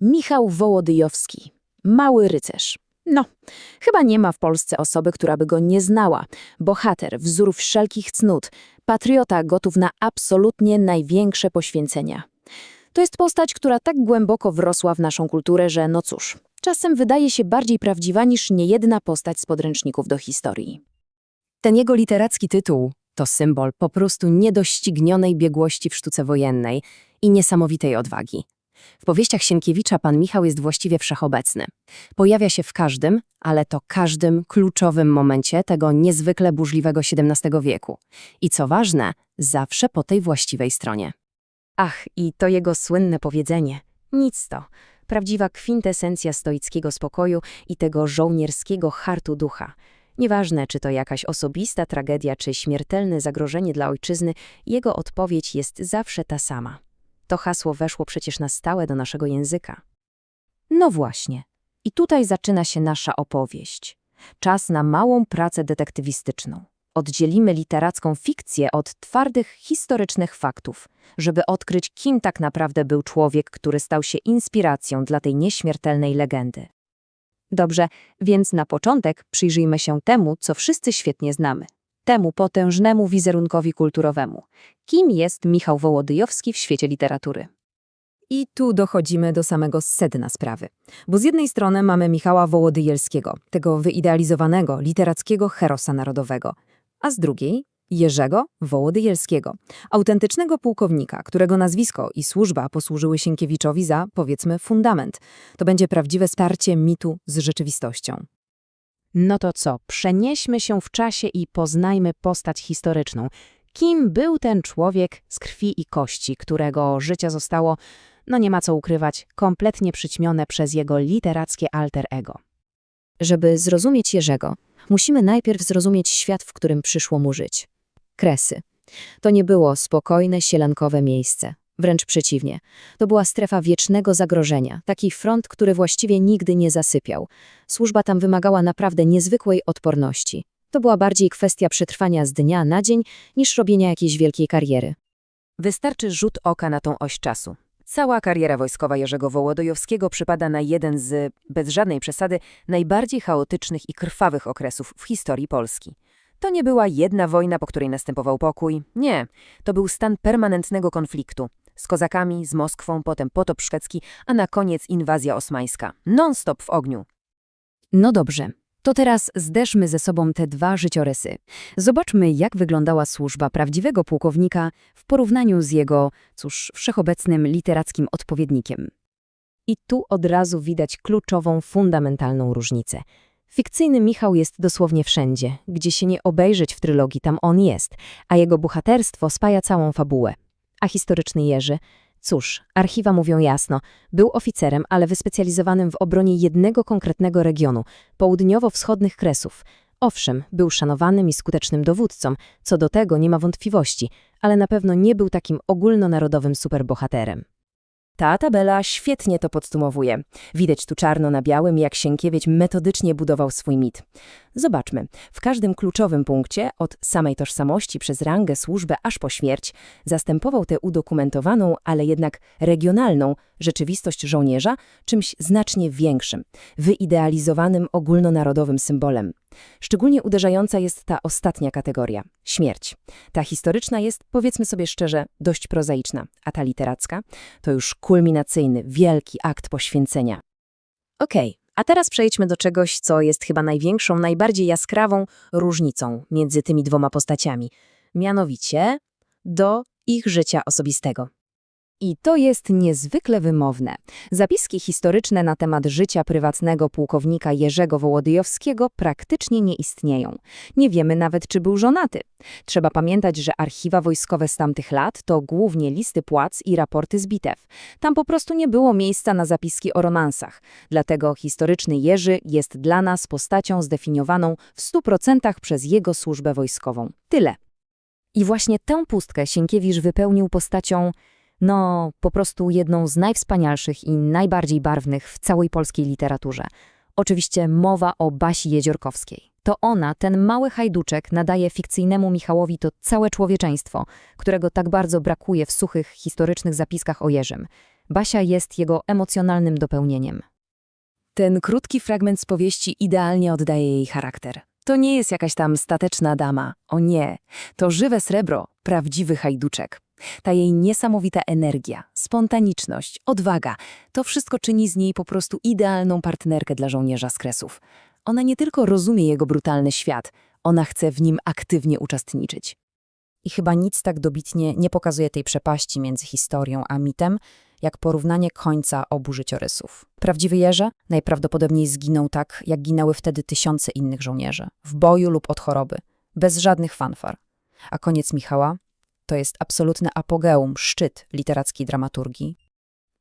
Michał Wołodyjowski, mały rycerz. No, chyba nie ma w Polsce osoby, która by go nie znała. Bohater, wzór wszelkich cnót, patriota gotów na absolutnie największe poświęcenia. To jest postać, która tak głęboko wrosła w naszą kulturę, że no cóż, czasem wydaje się bardziej prawdziwa niż niejedna postać z podręczników do historii. Ten jego literacki tytuł to symbol po prostu niedoścignionej biegłości w sztuce wojennej i niesamowitej odwagi. W powieściach Sienkiewicza pan Michał jest właściwie wszechobecny. Pojawia się w każdym, ale to każdym kluczowym momencie tego niezwykle burzliwego XVII wieku. I co ważne, zawsze po tej właściwej stronie. Ach, i to jego słynne powiedzenie. Nic to. Prawdziwa kwintesencja stoickiego spokoju i tego żołnierskiego hartu ducha. Nieważne, czy to jakaś osobista tragedia, czy śmiertelne zagrożenie dla ojczyzny, jego odpowiedź jest zawsze ta sama. To hasło weszło przecież na stałe do naszego języka. No właśnie. I tutaj zaczyna się nasza opowieść. Czas na małą pracę detektywistyczną. Oddzielimy literacką fikcję od twardych, historycznych faktów, żeby odkryć, kim tak naprawdę był człowiek, który stał się inspiracją dla tej nieśmiertelnej legendy. Dobrze, więc na początek przyjrzyjmy się temu, co wszyscy świetnie znamy. Temu potężnemu wizerunkowi kulturowemu. Kim jest Michał Wołodyjowski w świecie literatury? I tu dochodzimy do samego sedna sprawy. Bo z jednej strony mamy Michała Wołodyjelskiego, tego wyidealizowanego, literackiego herosa narodowego, a z drugiej Jerzego Wołodyjelskiego, autentycznego pułkownika, którego nazwisko i służba posłużyły Sienkiewiczowi za, powiedzmy, fundament. To będzie prawdziwe starcie mitu z rzeczywistością. No to co, przenieśmy się w czasie i poznajmy postać historyczną. Kim był ten człowiek z krwi i kości, którego życie zostało, no nie ma co ukrywać, kompletnie przyćmione przez jego literackie alter ego. Żeby zrozumieć Jerzego, musimy najpierw zrozumieć świat, w którym przyszło mu żyć. Kresy. To nie było spokojne, sielankowe miejsce. Wręcz przeciwnie. To była strefa wiecznego zagrożenia, taki front, który właściwie nigdy nie zasypiał. Służba tam wymagała naprawdę niezwykłej odporności. To była bardziej kwestia przetrwania z dnia na dzień, niż robienia jakiejś wielkiej kariery. Wystarczy rzut oka na tą oś czasu. Cała kariera wojskowa Jerzego Wołodyjowskiego przypada na jeden z, bez żadnej przesady, najbardziej chaotycznych i krwawych okresów w historii Polski. To nie była jedna wojna, po której następował pokój. Nie, to był stan permanentnego konfliktu. Z kozakami, z Moskwą, potem potop szwedzki, a na koniec inwazja osmańska. Non-stop w ogniu. No dobrze, to teraz zderzmy ze sobą te dwa życiorysy. Zobaczmy, jak wyglądała służba prawdziwego pułkownika w porównaniu z jego, cóż, wszechobecnym literackim odpowiednikiem. I tu od razu widać kluczową, fundamentalną różnicę. Fikcyjny Michał jest dosłownie wszędzie, gdzie się nie obejrzeć w trylogii, tam on jest, a jego bohaterstwo spaja całą fabułę. A historyczny Jerzy? Cóż, archiwa mówią jasno, był oficerem, ale wyspecjalizowanym w obronie jednego konkretnego regionu, południowo-wschodnich Kresów. Owszem, był szanowanym i skutecznym dowódcą, co do tego nie ma wątpliwości, ale na pewno nie był takim ogólnonarodowym superbohaterem. Ta tabela świetnie to podsumowuje. Widać tu czarno na białym, jak Sienkiewicz metodycznie budował swój mit. Zobaczmy, w każdym kluczowym punkcie, od samej tożsamości przez rangę, służbę aż po śmierć, zastępował tę udokumentowaną, ale jednak regionalną rzeczywistość żołnierza czymś znacznie większym, wyidealizowanym ogólnonarodowym symbolem. Szczególnie uderzająca jest ta ostatnia kategoria – śmierć. Ta historyczna jest, powiedzmy sobie szczerze, dość prozaiczna, a ta literacka to już kulminacyjny, wielki akt poświęcenia. Okej, a teraz przejdźmy do czegoś, co jest chyba największą, najbardziej jaskrawą różnicą między tymi dwoma postaciami, mianowicie do ich życia osobistego. I to jest niezwykle wymowne. Zapiski historyczne na temat życia prywatnego pułkownika Jerzego Wołodyjowskiego praktycznie nie istnieją. Nie wiemy nawet, czy był żonaty. Trzeba pamiętać, że archiwa wojskowe z tamtych lat to głównie listy płac i raporty z bitew. Tam po prostu nie było miejsca na zapiski o romansach. Dlatego historyczny Jerzy jest dla nas postacią zdefiniowaną w 100% przez jego służbę wojskową. Tyle. I właśnie tę pustkę Sienkiewicz wypełnił postacią po prostu jedną z najwspanialszych i najbardziej barwnych w całej polskiej literaturze. Oczywiście mowa o Basi Jeziorkowskiej. To ona, ten mały hajduczek, nadaje fikcyjnemu Michałowi to całe człowieczeństwo, którego tak bardzo brakuje w suchych, historycznych zapiskach o Jerzym. Basia jest jego emocjonalnym dopełnieniem. Ten krótki fragment z powieści idealnie oddaje jej charakter. To nie jest jakaś tam stateczna dama. O nie, to żywe srebro, prawdziwy hajduczek. Ta jej niesamowita energia, spontaniczność, odwaga, to wszystko czyni z niej po prostu idealną partnerkę dla żołnierza z Kresów. Ona nie tylko rozumie jego brutalny świat, ona chce w nim aktywnie uczestniczyć. I chyba nic tak dobitnie nie pokazuje tej przepaści między historią a mitem, jak porównanie końca obu życiorysów. Prawdziwy Jerzy najprawdopodobniej zginął tak, jak ginęły wtedy tysiące innych żołnierzy, w boju lub od choroby, bez żadnych fanfar. A koniec Michała to jest absolutne apogeum, szczyt literackiej dramaturgii.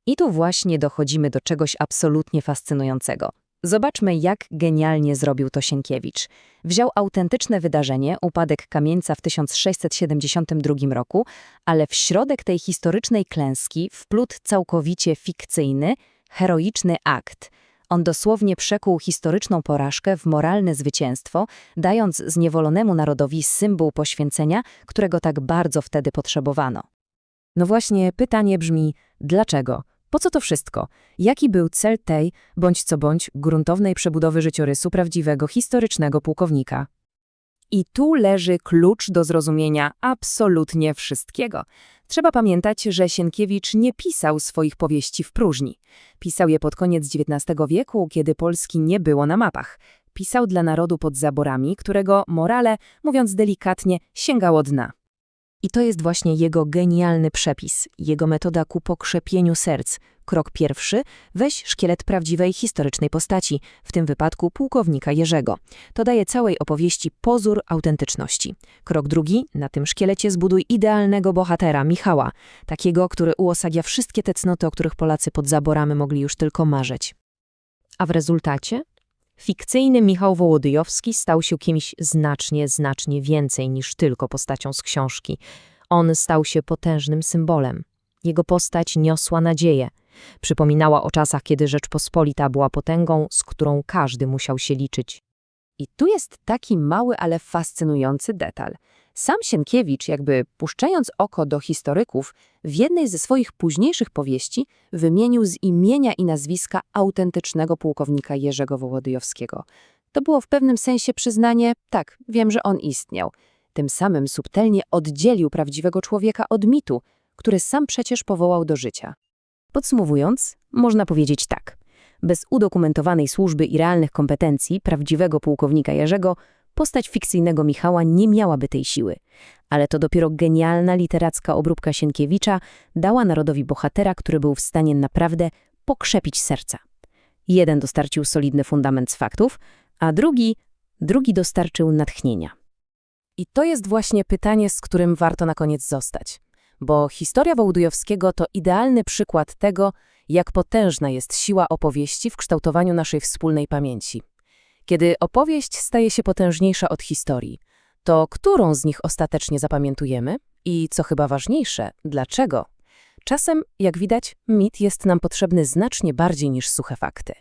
I tu właśnie dochodzimy do czegoś absolutnie fascynującego. Zobaczmy, jak genialnie zrobił to Sienkiewicz. Wziął autentyczne wydarzenie, upadek Kamieńca w 1672 roku, ale w środek tej historycznej klęski wplótł całkowicie fikcyjny, heroiczny akt. On dosłownie przekuł historyczną porażkę w moralne zwycięstwo, dając zniewolonemu narodowi symbol poświęcenia, którego tak bardzo wtedy potrzebowano. No właśnie, pytanie brzmi, dlaczego? Po co to wszystko? Jaki był cel tej, bądź co bądź, gruntownej przebudowy życiorysu prawdziwego, historycznego pułkownika? I tu leży klucz do zrozumienia absolutnie wszystkiego. Trzeba pamiętać, że Sienkiewicz nie pisał swoich powieści w próżni. Pisał je pod koniec XIX wieku, kiedy Polski nie było na mapach. Pisał dla narodu pod zaborami, którego morale, mówiąc delikatnie, sięgało dna. I to jest właśnie jego genialny przepis, jego metoda ku pokrzepieniu serc. Krok pierwszy, weź szkielet prawdziwej historycznej postaci, w tym wypadku pułkownika Jerzego. To daje całej opowieści pozór autentyczności. Krok drugi, na tym szkielecie zbuduj idealnego bohatera, Michała, takiego, który uosabia wszystkie te cnoty, o których Polacy pod zaborami mogli już tylko marzyć. A w rezultacie? Fikcyjny Michał Wołodyjowski stał się kimś znacznie więcej niż tylko postacią z książki. On stał się potężnym symbolem. Jego postać niosła nadzieję. Przypominała o czasach, kiedy Rzeczpospolita była potęgą, z którą każdy musiał się liczyć. I tu jest taki mały, ale fascynujący detal. Sam Sienkiewicz, jakby puszczając oko do historyków, w jednej ze swoich późniejszych powieści wymienił z imienia i nazwiska autentycznego pułkownika Jerzego Wołodyjowskiego. To było w pewnym sensie przyznanie, tak, wiem, że on istniał. Tym samym subtelnie oddzielił prawdziwego człowieka od mitu, który sam przecież powołał do życia. Podsumowując, można powiedzieć tak. Bez udokumentowanej służby i realnych kompetencji prawdziwego pułkownika Jerzego postać fikcyjnego Michała nie miałaby tej siły. Ale to dopiero genialna literacka obróbka Sienkiewicza dała narodowi bohatera, który był w stanie naprawdę pokrzepić serca. Jeden dostarczył solidny fundament z faktów, a drugi dostarczył natchnienia. I to jest właśnie pytanie, z którym warto na koniec zostać. Bo historia Wołodyjowskiego to idealny przykład tego, jak potężna jest siła opowieści w kształtowaniu naszej wspólnej pamięci. Kiedy opowieść staje się potężniejsza od historii, to którą z nich ostatecznie zapamiętujemy? I co chyba ważniejsze, dlaczego? Czasem, jak widać, mit jest nam potrzebny znacznie bardziej niż suche fakty.